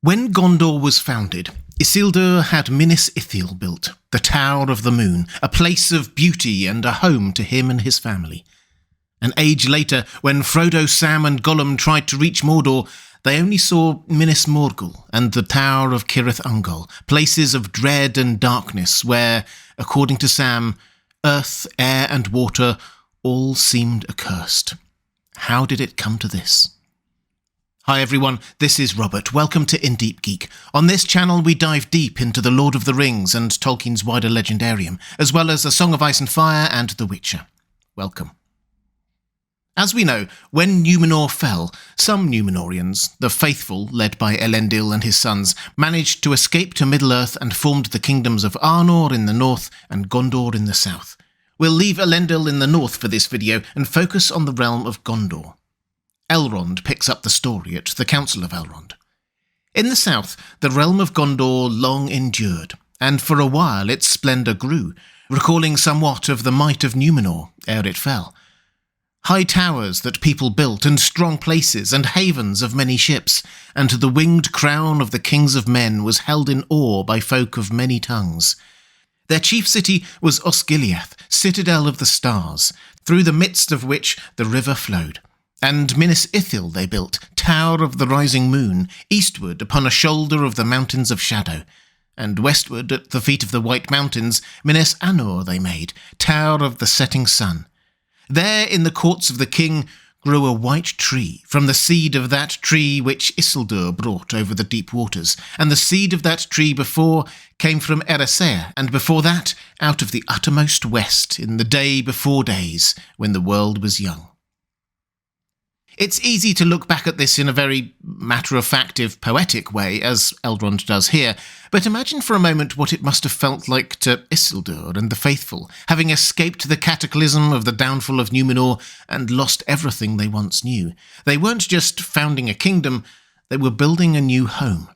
When Gondor was founded, Isildur had Minas Ithil built, the Tower of the Moon, a place of beauty and a home to him and his family. An age later, when Frodo, Sam and Gollum tried to reach Mordor, they only saw Minas Morgul and the Tower of Cirith Ungol, places of dread and darkness where, according to Sam, earth, air and water all seemed accursed. How did it come to this? Hi everyone, this is Robert. Welcome to In Deep Geek. On this channel we dive deep into the Lord of the Rings and Tolkien's wider legendarium, as well as A Song of Ice and Fire and The Witcher. Welcome. As we know, when Numenor fell, some Númenóreans, the faithful, led by Elendil and his sons, managed to escape to Middle-earth and formed the kingdoms of Arnor in the north and Gondor in the south. We'll leave Elendil in the north for this video and focus on the realm of Gondor. Elrond picks up the story at the Council of Elrond. In the south, the realm of Gondor long endured, and for a while its splendour grew, recalling somewhat of the might of Numenor ere it fell. High towers that people built, and strong places, and havens of many ships, and the winged crown of the kings of men was held in awe by folk of many tongues. Their chief city was Osgiliath, citadel of the stars, through the midst of which the river flowed. And Minas Ithil they built, tower of the rising moon, eastward upon a shoulder of the mountains of shadow. And westward at the feet of the white mountains, Minas Anor they made, tower of the setting sun. There in the courts of the king grew a white tree, from the seed of that tree which Isildur brought over the deep waters, and the seed of that tree before came from Eressëa, and before that out of the uttermost west, in the day before days, when the world was young. It's easy to look back at this in a very matter-of-fact, if poetic way, as Elrond does here, but imagine for a moment what it must have felt like to Isildur and the faithful, having escaped the cataclysm of the downfall of Numenor and lost everything they once knew. They weren't just founding a kingdom, they were building a new home.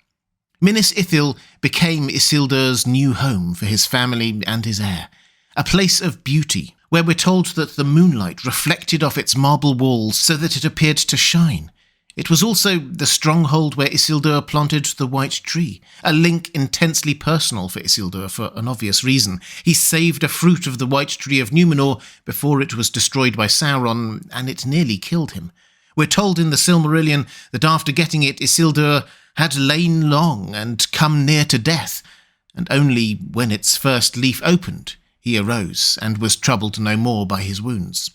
Minas Ithil became Isildur's new home for his family and his heir, a place of beauty, where we're told that the moonlight reflected off its marble walls so that it appeared to shine. It was also the stronghold where Isildur planted the white tree, a link intensely personal for Isildur for an obvious reason. He saved a fruit of the white tree of Numenor before it was destroyed by Sauron, and it nearly killed him. We're told in the Silmarillion that after getting it, Isildur had lain long and come near to death, and only when its first leaf opened, he arose and was troubled no more by his wounds.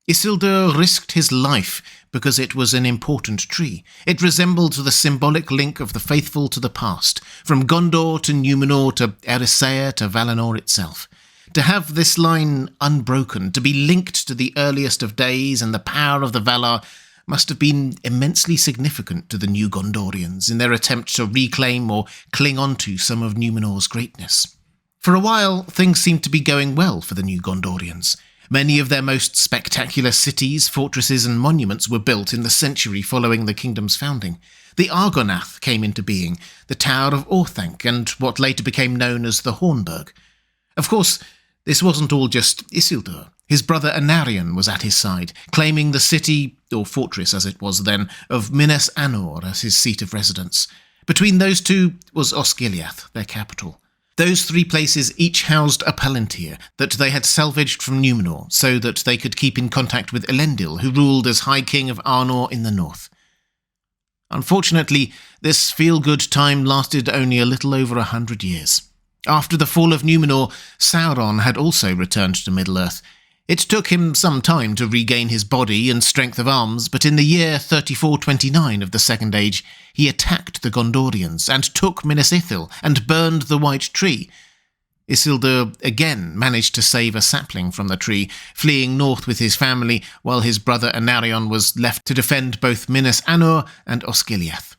Isildur risked his life because it was an important tree. It resembled the symbolic link of the faithful to the past, from Gondor to Numenor to Eressëa to Valinor itself. To have this line unbroken, to be linked to the earliest of days and the power of the Valar, must have been immensely significant to the new Gondorians in their attempt to reclaim or cling on to some of Numenor's greatness. For a while, things seemed to be going well for the new Gondorians. Many of their most spectacular cities, fortresses and monuments were built in the century following the kingdom's founding. The Argonath came into being, the Tower of Orthanc, and what later became known as the Hornburg. Of course, this wasn't all just Isildur. His brother Anarion was at his side, claiming the city, or fortress as it was then, of Minas Anor as his seat of residence. Between those two was Osgiliath, their capital. Those three places each housed a palantir that they had salvaged from Numenor so that they could keep in contact with Elendil, who ruled as High King of Arnor in the north. Unfortunately, this feel-good time lasted only a little over 100 years. After the fall of Numenor, Sauron had also returned to Middle-earth. It took him some time to regain his body and strength of arms, but in the year 3429 of the Second Age, he attacked the Gondorians and took Minas Ithil and burned the white tree. Isildur again managed to save a sapling from the tree, fleeing north with his family, while his brother Anarion was left to defend both Minas Anor and Osgiliath.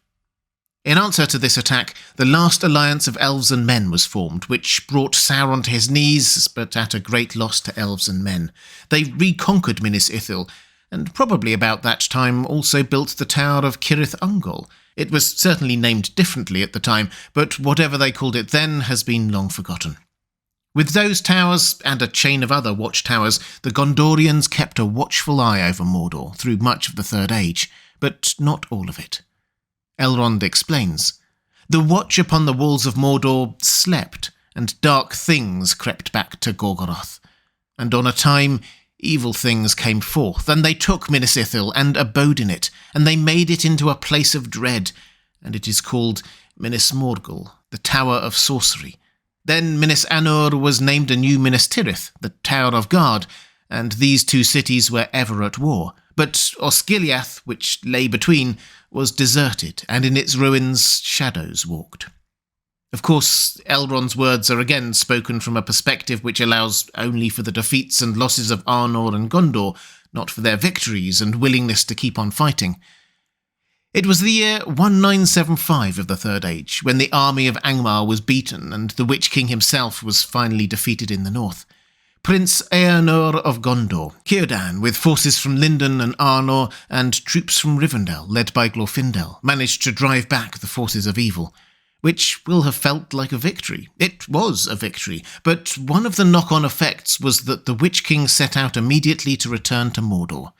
In answer to this attack, the last alliance of elves and men was formed, which brought Sauron to his knees, but at a great loss to elves and men. They reconquered Minas Ithil, and probably about that time also built the Tower of Cirith Ungol. It was certainly named differently at the time, but whatever they called it then has been long forgotten. With those towers, and a chain of other watchtowers, the Gondorians kept a watchful eye over Mordor through much of the Third Age, but not all of it. Elrond explains, The watch upon the walls of Mordor slept, and dark things crept back to Gorgoroth. And on a time evil things came forth, and they took Minas Ithil and abode in it, and they made it into a place of dread, and it is called Minas Morgul, the Tower of Sorcery. Then Minas Anor was named anew Minas Tirith, the Tower of Guard, and these two cities were ever at war. But Osgiliath, which lay between, was deserted, and in its ruins shadows walked. Of course, Elrond's words are again spoken from a perspective which allows only for the defeats and losses of Arnor and Gondor, not for their victories and willingness to keep on fighting. It was the year 1975 of the Third Age, when the army of Angmar was beaten and the Witch King himself was finally defeated in the north. Prince Eärnur of Gondor, Círdan, with forces from Lindon and Arnor and troops from Rivendell, led by Glorfindel, managed to drive back the forces of evil, which will have felt like a victory. It was a victory, but one of the knock-on effects was that the Witch King set out immediately to return to Mordor.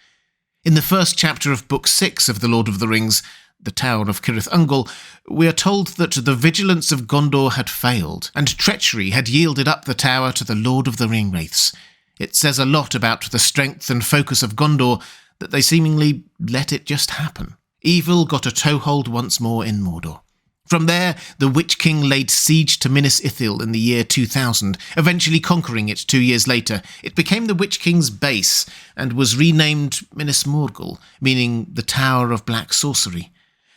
In the first chapter of Book 6 of The Lord of the Rings, The Tower of Cirith Ungol, we are told that the vigilance of Gondor had failed, and treachery had yielded up the tower to the Lord of the Ringwraiths. It says a lot about the strength and focus of Gondor that they seemingly let it just happen. Evil got a toehold once more in Mordor. From there, the Witch King laid siege to Minas Ithil in the year 2000, eventually conquering it 2 years later. It became the Witch King's base, and was renamed Minas Morgul, meaning the Tower of Black Sorcery.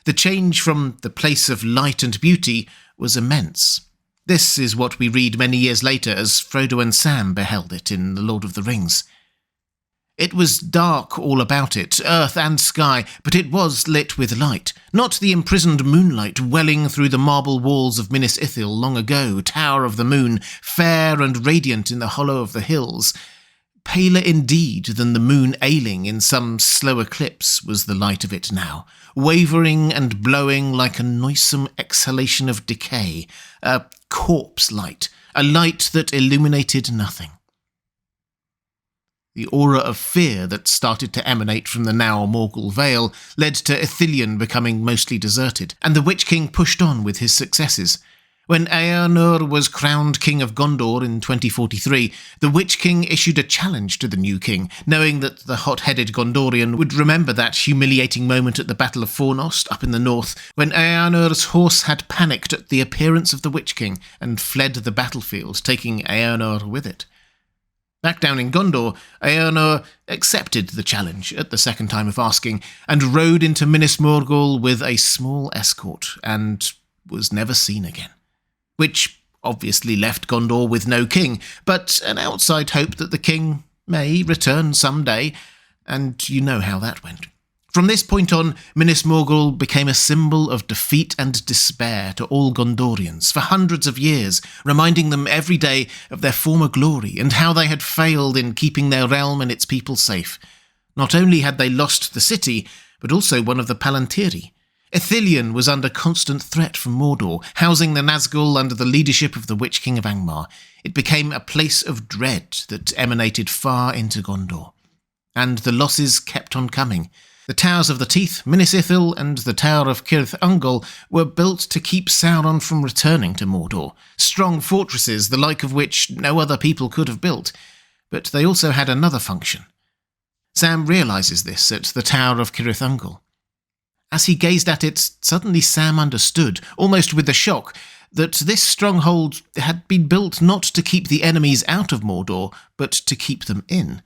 The change from the place of light and beauty was immense. This is what we read many years later as Frodo and Sam beheld it in The Lord of the Rings. It was dark all about it, earth and sky, but it was lit with light. Not the imprisoned moonlight welling through the marble walls of Minas Ithil long ago, Tower of the Moon, fair and radiant in the hollow of the hills. Paler indeed than the moon ailing in some slow eclipse was the light of it now, wavering and blowing like a noisome exhalation of decay, a corpse light, a light that illuminated nothing. The aura of fear that started to emanate from the now Morgul Vale led to Ithilien becoming mostly deserted, and the Witch King pushed on with his successes. When Eärnur was crowned King of Gondor in 2043, the Witch King issued a challenge to the new king, knowing that the hot-headed Gondorian would remember that humiliating moment at the Battle of Fornost up in the north, when Eärnur's horse had panicked at the appearance of the Witch King and fled the battlefield, taking Eärnur with it. Back down in Gondor, Eärnur accepted the challenge at the second time of asking, and rode into Minas Morgul with a small escort, and was never seen again. Which obviously left Gondor with no king, but an outside hope that the king may return someday, and you know how that went. From this point on, Minas Morgul became a symbol of defeat and despair to all Gondorians for hundreds of years, reminding them every day of their former glory and how they had failed in keeping their realm and its people safe. Not only had they lost the city, but also one of the Palantiri. Ithilien was under constant threat from Mordor, housing the Nazgul under the leadership of the Witch King of Angmar. It became a place of dread that emanated far into Gondor. And the losses kept on coming. The Towers of the Teeth, Minas Ithil, and the Tower of Cirith Ungol were built to keep Sauron from returning to Mordor, strong fortresses the like of which no other people could have built. But they also had another function. Sam realises this at the Tower of Cirith Ungol. As he gazed at it, suddenly Sam understood, almost with a shock, that this stronghold had been built not to keep the enemies out of Mordor, but to keep them in.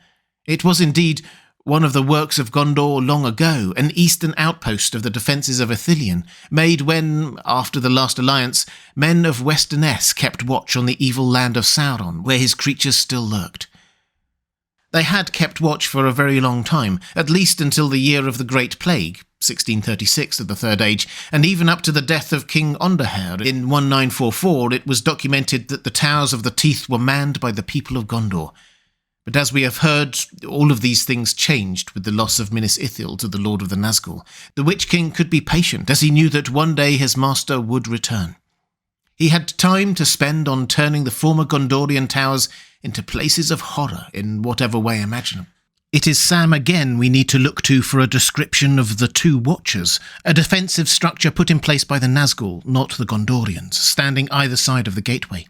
It was indeed one of the works of Gondor long ago, an eastern outpost of the defences of Ithilien, made when, after the last alliance, men of Westernesse kept watch on the evil land of Sauron, where his creatures still lurked. They had kept watch for a very long time, at least until the year of the Great Plague, 1636 of the Third Age, and even up to the death of King Onderher in 1944, it was documented that the Towers of the Teeth were manned by the people of Gondor. But as we have heard, all of these things changed with the loss of Minas Ithil to the Lord of the Nazgul. The Witch King could be patient, as he knew that one day his master would return. He had time to spend on turning the former Gondorian towers into places of horror in whatever way imaginable. It is Sam again we need to look to for a description of the Two Watchers, a defensive structure put in place by the Nazgul, not the Gondorians, standing either side of the gateway.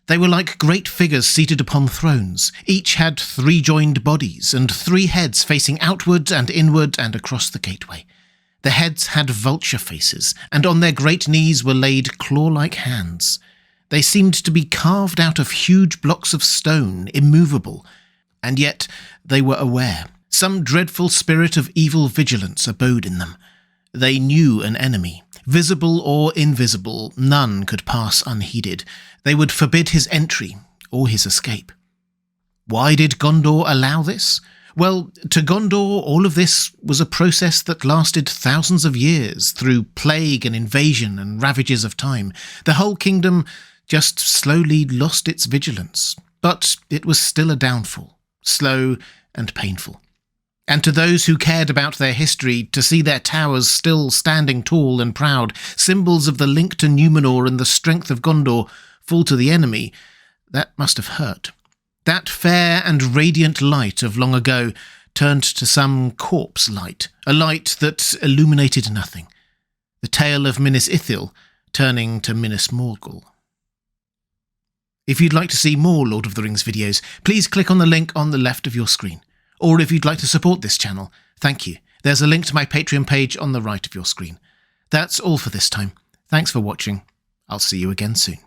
They were like great figures seated upon thrones. Each had 3 joined bodies and 3 heads facing outward and inward and across the gateway. The heads had vulture faces, and on their great knees were laid claw-like hands. They seemed to be carved out of huge blocks of stone, immovable, and yet they were aware. Some dreadful spirit of evil vigilance abode in them. They knew an enemy. Visible or invisible, none could pass unheeded. They would forbid his entry or his escape. Why did Gondor allow this? Well, to Gondor, all of this was a process that lasted thousands of years through plague and invasion and ravages of time. The whole kingdom just slowly lost its vigilance, but it was still a downfall. Slow and painful. And to those who cared about their history, to see their towers still standing tall and proud, symbols of the link to Numenor and the strength of Gondor, fall to the enemy, that must have hurt. That fair and radiant light of long ago turned to some corpse light, a light that illuminated nothing. The tale of Minas Ithil turning to Minas Morgul. If you'd like to see more Lord of the Rings videos, please click on the link on the left of your screen. Or if you'd like to support this channel, thank you. There's a link to my Patreon page on the right of your screen. That's all for this time. Thanks for watching. I'll see you again soon.